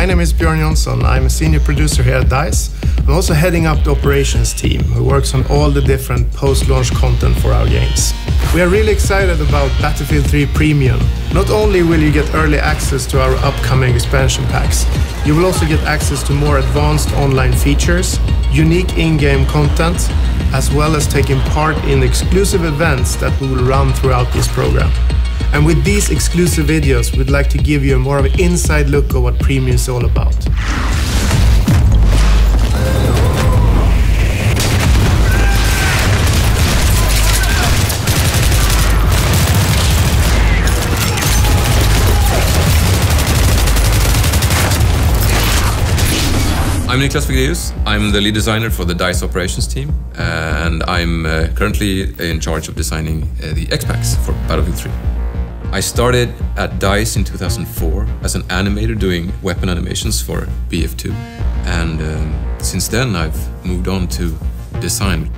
My name is Björn Jonsson. I'm a senior producer here at DICE. I'm also heading up the operations team who works on all the different post-launch content for our games. We are really excited about Battlefield 3 Premium. Not only will you get early access to our upcoming expansion packs, you will also get access to more advanced online features, unique in-game content, as well as taking part in exclusive events that we will run throughout this program. And with these exclusive videos, we'd like to give you a more of an inside look of what Premium is all about. I'm Niklas Fegraeus. I'm the lead designer for the DICE operations team, and I'm currently in charge of designing the X-Packs for Battlefield 3. I started at DICE in 2004 as an animator doing weapon animations for BF2, and since then I've moved on to design.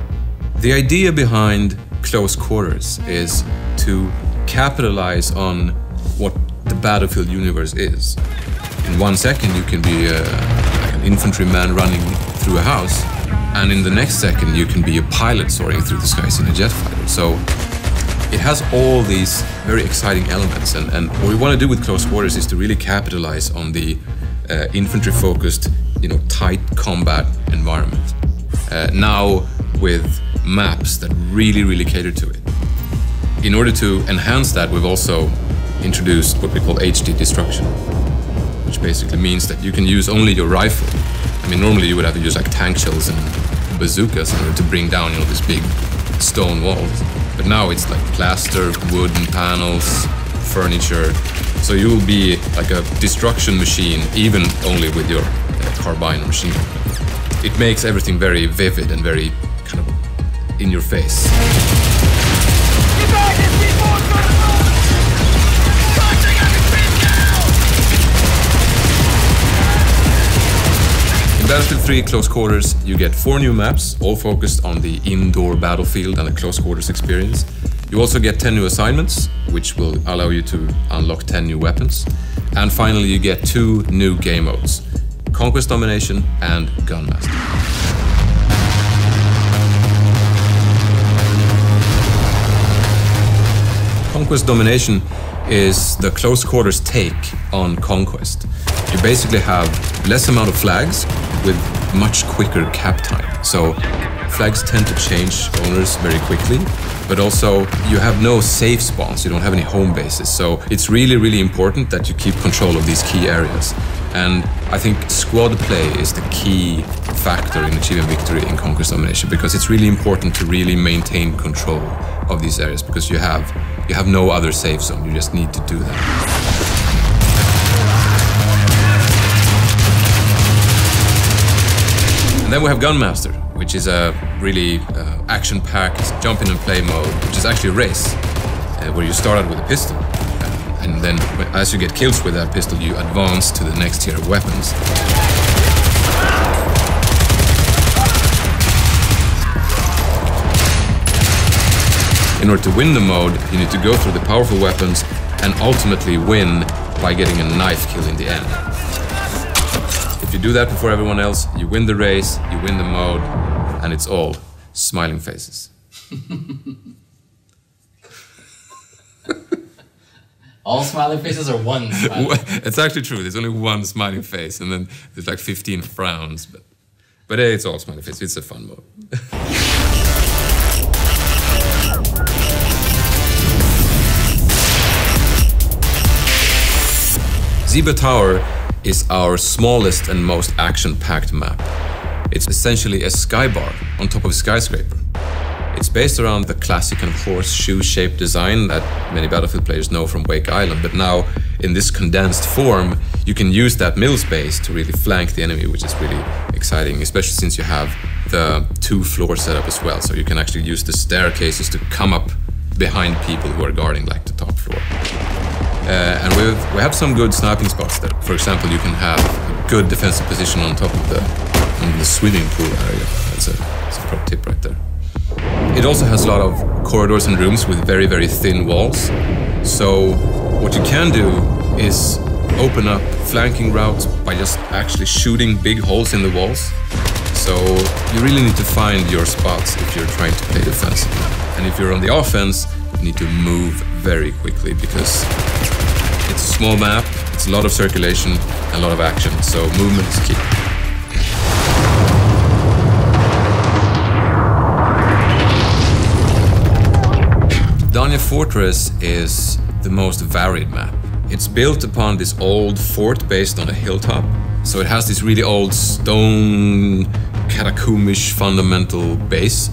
The idea behind Close Quarters is to capitalize on what the Battlefield universe is. In 1 second you can be an infantryman running through a house, and in the next second you can be a pilot soaring through the skies in a jet fighter. So it has all these very exciting elements, and what we want to do with Close Quarters is to really capitalize on the infantry-focused, tight combat environment. Now with maps that really cater to it. In order to enhance that, we've also introduced what we call HD destruction, which basically means that you can use only your rifle. I mean, normally you would have to use like tank shells and bazookas in order to bring down, these big stone walls. But now it's like plaster, wooden panels, furniture. So you will be like a destruction machine, even only with your carbine machine. It makes everything very vivid and very kind of in your face. In Battlefield 3 Close Quarters, you get 4 new maps, all focused on the indoor battlefield and the close quarters experience. You also get 10 new assignments, which will allow you to unlock 10 new weapons. And finally, you get 2 new game modes, Conquest Domination and Gunmaster. Conquest Domination is the close quarters take on Conquest. You basically have less amount of flags with much quicker cap time. So flags tend to change owners very quickly, but also you have no safe spawns, you don't have any home bases. So it's really important that you keep control of these key areas. And I think squad play is the key factor in achieving victory in Conquest Domination, because it's really important to really maintain control of these areas, because you have no other safe zone, you just need to do that. And then we have Gunmaster, which is a really action-packed jump in and play mode, which is actually a race, where you start out with a pistol. And then as you get kills with that pistol, you advance to the next tier of weapons. In order to win the mode, you need to go through the powerful weapons and ultimately win by getting a knife kill in the end. If you do that before everyone else, you win the race, you win the mode, and it's all smiling faces. All smiling faces or one smiling face? It's actually true, there's only one smiling face, and then there's like 15 frowns, but it's all smiling faces, it's a fun mode. Zebra Tower is our smallest and most action-packed map. It's essentially a skybar on top of a skyscraper. It's based around the classic and horseshoe-shaped design that many Battlefield players know from Wake Island, but now in this condensed form, you can use that middle space to really flank the enemy, which is really exciting, especially since you have the 2-floor setup as well, so you can actually use the staircases to come up behind people who are guarding like the top floor. And we have some good sniping spots there. For example, you can have a good defensive position on top of the swimming pool area. That's a pro tip right there. It also has a lot of corridors and rooms with very thin walls. So what you can do is open up flanking routes by just actually shooting big holes in the walls. So you really need to find your spots if you're trying to play defensively. And if you're on the offense, you need to move very quickly because it's a small map, it's a lot of circulation, and a lot of action, so movement is key. Dania Fortress is the most varied map. It's built upon this old fort based on a hilltop. So it has this really old stone, catacombish fundamental base.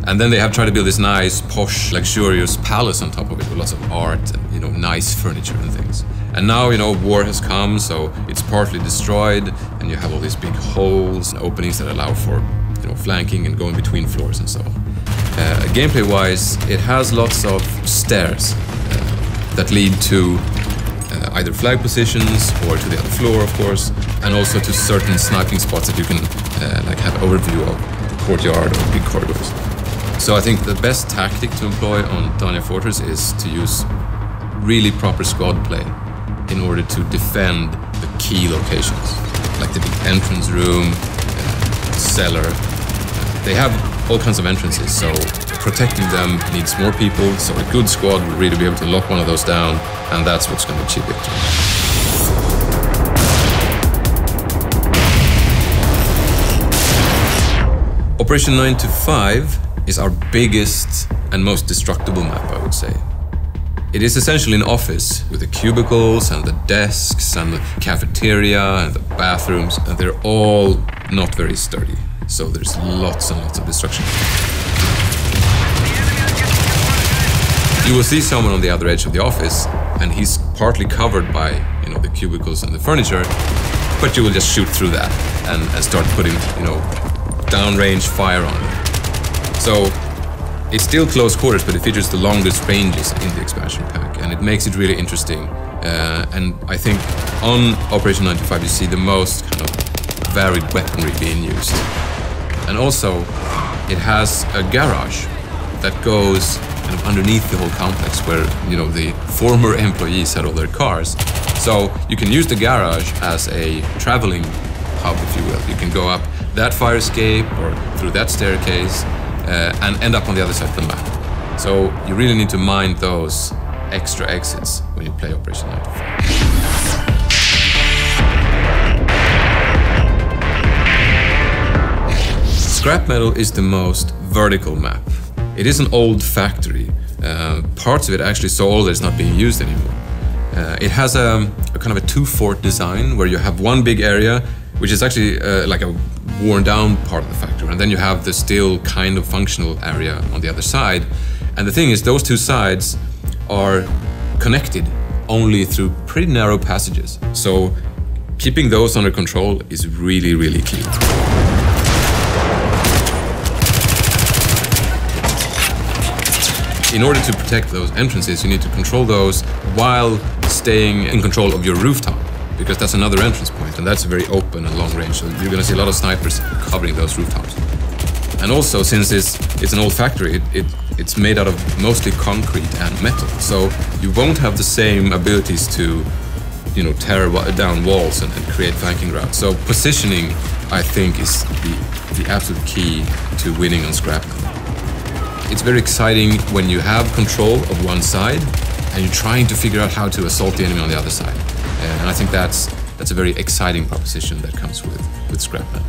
And then they have tried to build this nice, posh, luxurious palace on top of it with lots of art and, you know, nice furniture and things. And now, you know, war has come, so it's partly destroyed, and you have all these big holes and openings that allow for, you know, flanking and going between floors and so on. Gameplay-wise, it has lots of stairs that lead to either flag positions or to the other floor, of course, and also to certain sniping spots that you can like have overview of the courtyard or big corridors. So I think the best tactic to employ on Dania Fortress is to use really proper squad play in order to defend the key locations, like the big entrance room, cellar. They have all kinds of entrances, so protecting them needs more people, so a good squad will really be able to lock one of those down, and that's what's going to achieve victory. Operation 9 to 5 is our biggest and most destructible map, I would say. It is essentially an office with the cubicles and the desks and the cafeteria and the bathrooms, and they're all not very sturdy. So there's lots and lots of destruction. You will see someone on the other edge of the office, and he's partly covered by, you know, the cubicles and the furniture, but you will just shoot through that and start putting, you know, downrange fire on it. So it's still close quarters, but it features the longest ranges in the expansion pack, and it makes it really interesting. And I think on Operation 9 to 5 you see the most kind of varied weaponry being used. And also, it has a garage that goes kind of underneath the whole complex where, you know, the former employees had all their cars. So you can use the garage as a traveling hub, if you will. You can go up that fire escape or through that staircase and end up on the other side of the map. So you really need to mind those extra exits when you play Operation 9 to 5. Scrap Metal is the most vertical map. It is an old factory. Parts of it actually so old that it's not being used anymore. It has a kind of a two-fort design where you have one big area, which is actually like a worn-down part of the factory, and then you have the still kind of functional area on the other side. And the thing is, those two sides are connected only through pretty narrow passages. So keeping those under control is really, really key. In order to protect those entrances, you need to control those while staying in control of your rooftop, because that's another entrance point, and that's very open and long range, so you're going to see a lot of snipers covering those rooftops. And also, since it's an old factory, it's made out of mostly concrete and metal, so you won't have the same abilities to, you know, tear down walls and create flanking routes. So positioning, I think, is the absolute key to winning on Scrap Metal. It's very exciting when you have control of one side and you're trying to figure out how to assault the enemy on the other side. And I think that's a very exciting proposition that comes with Scrap Metal.